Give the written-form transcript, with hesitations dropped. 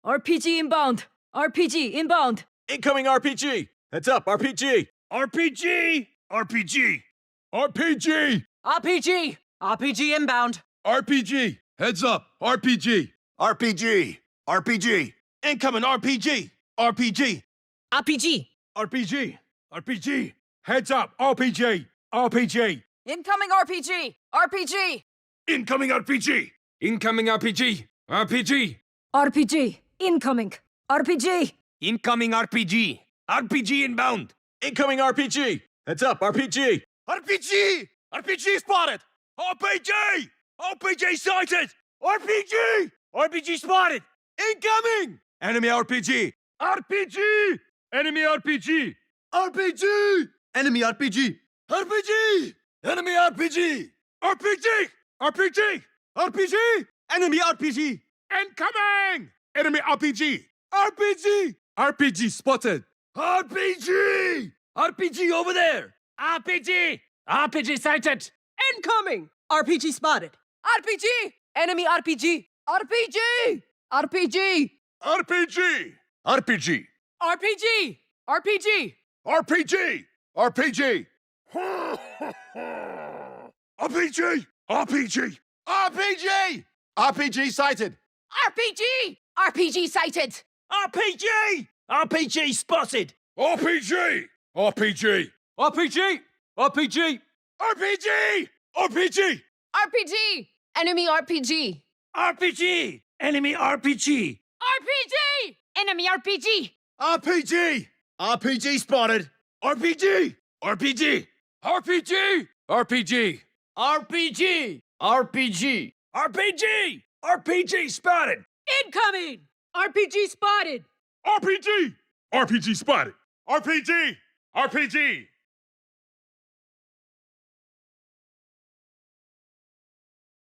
RPG inbound. RPG inbound. Incoming RPG! Heads up, RPG! RPG! RPG! RPG! RPG. RPG inbound. RPG! Heads up! RPG! RPG! RPG! Incoming RPG! RPG! RPG. RPG! RPG! Heads up, RPG! RPG! Incoming RPG. RPG. Incoming RPG! Incoming RPG! RPG! RPG. Incoming. RPG. Incoming RPG! RPG inbound! Incoming RPG! Heads up, RPG! RPG! RPG spotted! RPG! RPG sighted! RPG! RPG spotted! Incoming! Enemy RPG! RPG! Enemy RPG! RPG! Enemy RPG! RPG! Enemy RPG! RPG! RPG! RPG! Enemy RPG! Incoming! Enemy RPG! RPG! RPG spotted! RPG! RPG over there! RPG! RPG sighted! Incoming. RPG spotted. RPG. Enemy RPG. RPG. RPG. RPG! RPG! RPG. RPG. RPG! RPG! RPG! RPG! RPG! RPG sighted! RPG. RPG sighted. RPG! RPG spotted! RPG! RPG! RPG! RPG! RPG! RPG! RPG. Enemy RPG. RPG! Enemy RPG! RPG. Enemy RPG. RPG! RPG spotted! RPG! RPG! RPG! RPG! RPG! RPG! RPG! RPG spotted! Incoming. RPG spotted. RPG! RPG spotted! RPG! RPG!